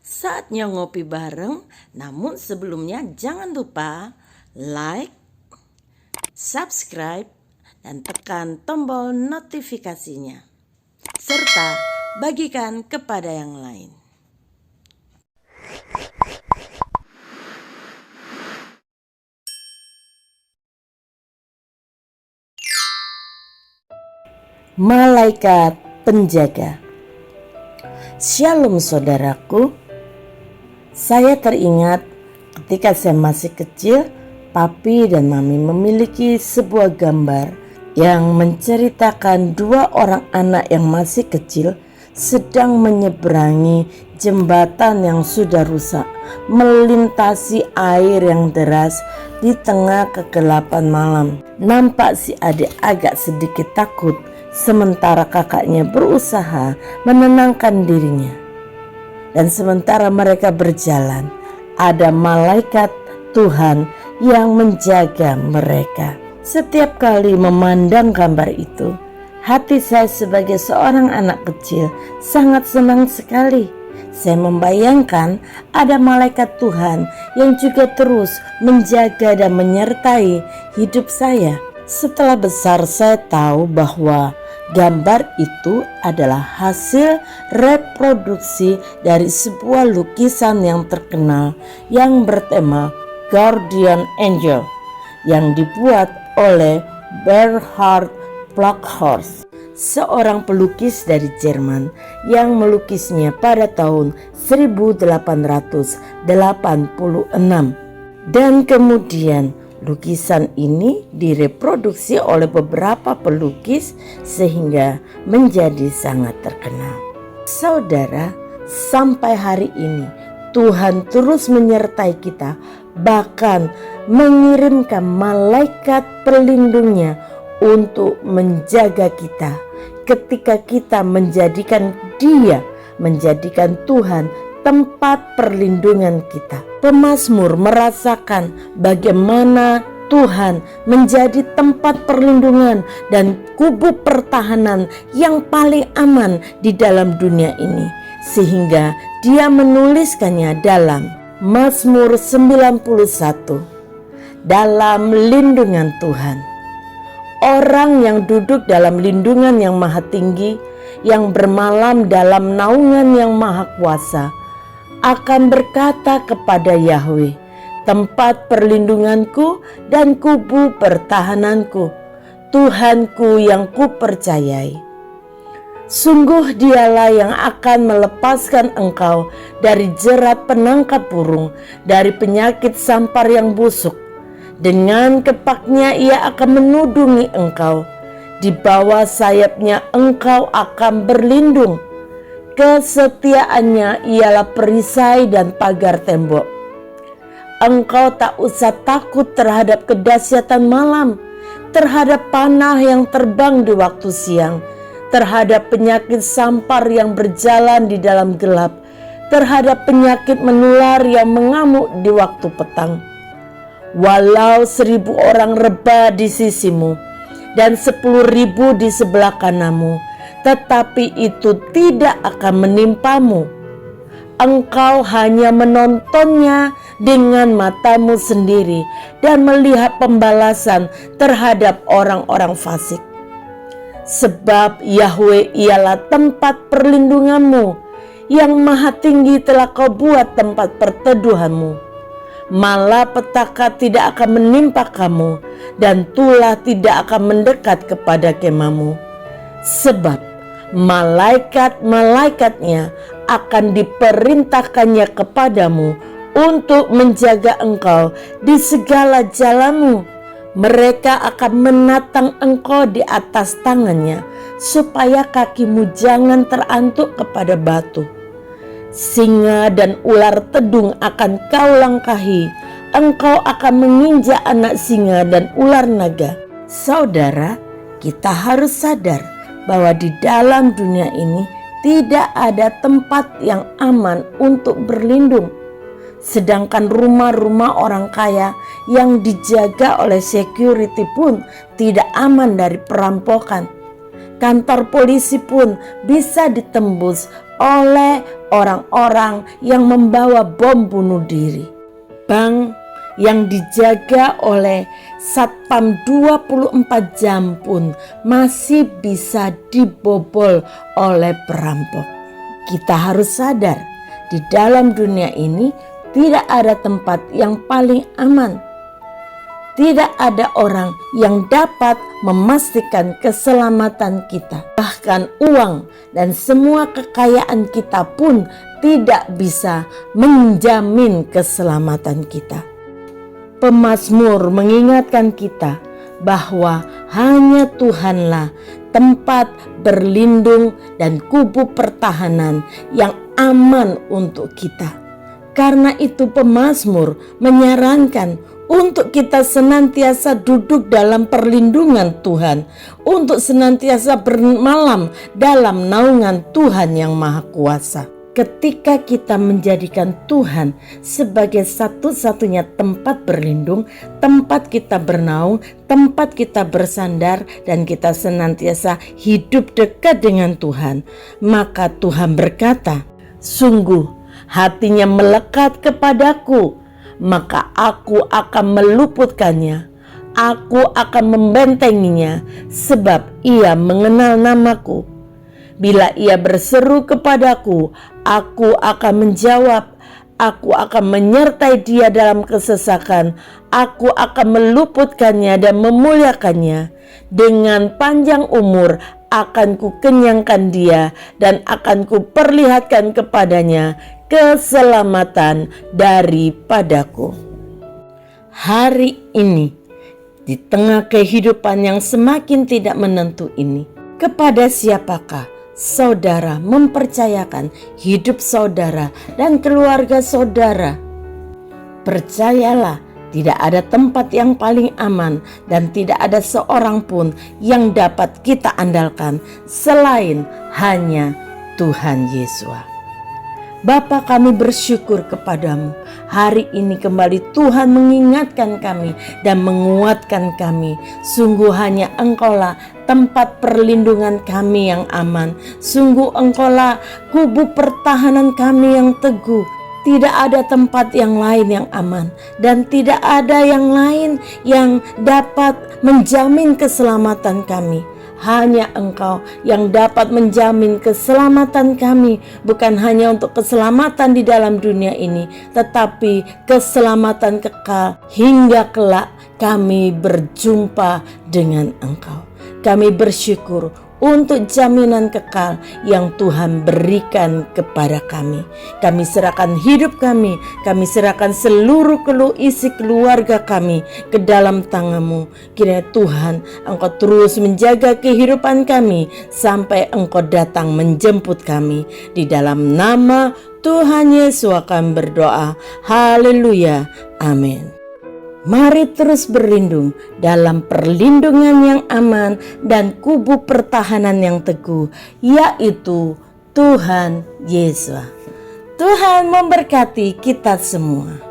Saatnya ngopi bareng, namun sebelumnya jangan lupa like, subscribe, dan tekan tombol notifikasinya. Serta bagikan kepada yang lain. Malaikat penjaga. Shalom saudaraku. Saya teringat ketika saya masih kecil, papi dan mami memiliki sebuah gambar yang menceritakan dua orang anak yang masih kecil sedang menyeberangi jembatan yang sudah rusak, melintasi air yang deras di tengah kegelapan malam. Nampak si adik agak sedikit takut, sementara kakaknya berusaha menenangkan dirinya. Dan sementara mereka berjalan, ada malaikat Tuhan yang menjaga mereka. Setiap kali memandang gambar itu, hati saya sebagai seorang anak kecil sangat senang sekali. Saya membayangkan ada malaikat Tuhan yang juga terus menjaga dan menyertai hidup saya. Setelah besar saya tahu bahwa gambar itu adalah hasil reproduksi dari sebuah lukisan yang terkenal yang bertema Guardian Angel yang dibuat oleh Bernhard Blockhorst, seorang pelukis dari Jerman yang melukisnya pada tahun 1886. Dan kemudian lukisan ini direproduksi oleh beberapa pelukis sehingga menjadi sangat terkenal. Saudara, sampai hari ini Tuhan terus menyertai kita, bahkan mengirimkan malaikat pelindungnya untuk menjaga kita ketika kita menjadikan Tuhan tempat perlindungan kita. Pemazmur merasakan bagaimana Tuhan menjadi tempat perlindungan dan kubu pertahanan yang paling aman di dalam dunia ini, sehingga dia menuliskannya dalam Mazmur 91. Dalam lindungan Tuhan, orang yang duduk dalam lindungan yang maha tinggi, yang bermalam dalam naungan yang maha kuasa, akan berkata kepada Yahweh, tempat perlindunganku dan kubu pertahananku, Tuhanku yang kupercayai. Sungguh dialah yang akan melepaskan engkau dari jerat penangkap burung, dari penyakit sampar yang busuk. Dengan kepaknya ia akan menudungi engkau, di bawah sayapnya engkau akan berlindung. Kesetiaannya ialah perisai dan pagar tembok. Engkau tak usah takut terhadap kedahsyatan malam, terhadap panah yang terbang di waktu siang, terhadap penyakit sampar yang berjalan di dalam gelap, terhadap penyakit menular yang mengamuk di waktu petang. Walau 1.000 orang rebah di sisimu dan 10.000 di sebelah kananmu, tetapi itu tidak akan menimpamu. Engkau hanya menontonnya dengan matamu sendiri dan melihat pembalasan terhadap orang-orang fasik. Sebab Yahweh ialah tempat perlindunganmu, yang maha tinggi telah kau buat tempat perteduhanmu. Malapetaka tidak akan menimpa kamu, dan tulah tidak akan mendekat kepada kemahmu. Sebab malaikat-malaikatnya akan diperintahkannya kepadamu untuk menjaga engkau di segala jalanmu. Mereka akan menatang engkau di atas tangannya, supaya kakimu jangan terantuk kepada batu. Singa dan ular tedung akan kau langkahi, engkau akan menginjak anak singa dan ular naga. Saudara, kita harus sadar bahwa di dalam dunia ini tidak ada tempat yang aman untuk berlindung. Sedangkan rumah-rumah orang kaya yang dijaga oleh security pun tidak aman dari perampokan. Kantor polisi pun bisa ditembus oleh orang-orang yang membawa bom bunuh diri. Bank yang dijaga oleh satpam 24 jam pun masih bisa dibobol oleh perampok. Kita harus sadar, di dalam dunia ini tidak ada tempat yang paling aman. Tidak ada orang yang dapat memastikan keselamatan kita. Bahkan uang dan semua kekayaan kita pun tidak bisa menjamin keselamatan kita. Pemazmur mengingatkan kita bahwa hanya Tuhanlah tempat berlindung dan kubu pertahanan yang aman untuk kita. Karena itu pemazmur menyarankan untuk kita senantiasa duduk dalam perlindungan Tuhan, untuk senantiasa bermalam dalam naungan Tuhan yang Maha Kuasa. Ketika kita menjadikan Tuhan sebagai satu-satunya tempat berlindung, tempat kita bernaung, tempat kita bersandar, dan kita senantiasa hidup dekat dengan Tuhan, maka Tuhan berkata, "Sungguh hatinya melekat kepadaku, maka aku akan meluputkannya, aku akan membentenginya, sebab ia mengenal namaku. Bila ia berseru kepadaku, aku akan menjawab, aku akan menyertai dia dalam kesesakan, aku akan meluputkannya dan memuliakannya. Dengan panjang umur akan kukenyangkan dia dan akan kuperlihatkan kepadanya keselamatan daripadaku." Hari ini, di tengah kehidupan yang semakin tidak menentu ini, kepada siapakah saudara mempercayakan hidup saudara dan keluarga saudara? Percayalah, tidak ada tempat yang paling aman dan tidak ada seorang pun yang dapat kita andalkan selain hanya Tuhan Yesus. Bapa, kami bersyukur kepadamu. Hari ini kembali Tuhan mengingatkan kami dan menguatkan kami. Sungguh hanya Engkaulah tempat perlindungan kami yang aman. Sungguh Engkaulah kubu pertahanan kami yang teguh. Tidak ada tempat yang lain yang aman dan tidak ada yang lain yang dapat menjamin keselamatan kami. Hanya Engkau yang dapat menjamin keselamatan kami, bukan hanya untuk keselamatan di dalam dunia ini, tetapi keselamatan kekal hingga kelak kami berjumpa dengan Engkau. Kami bersyukur untuk jaminan kekal yang Tuhan berikan kepada kami. Kami serahkan hidup kami serahkan seluruh isi keluarga kami ke dalam tangan-Mu. Kiranya Tuhan, Engkau terus menjaga kehidupan kami sampai Engkau datang menjemput kami. Di dalam nama Tuhan Yesus akan berdoa. Haleluya. Amin. Mari terus berlindung dalam perlindungan yang aman dan kubu pertahanan yang teguh, yaitu Tuhan Yesus. Tuhan memberkati kita semua.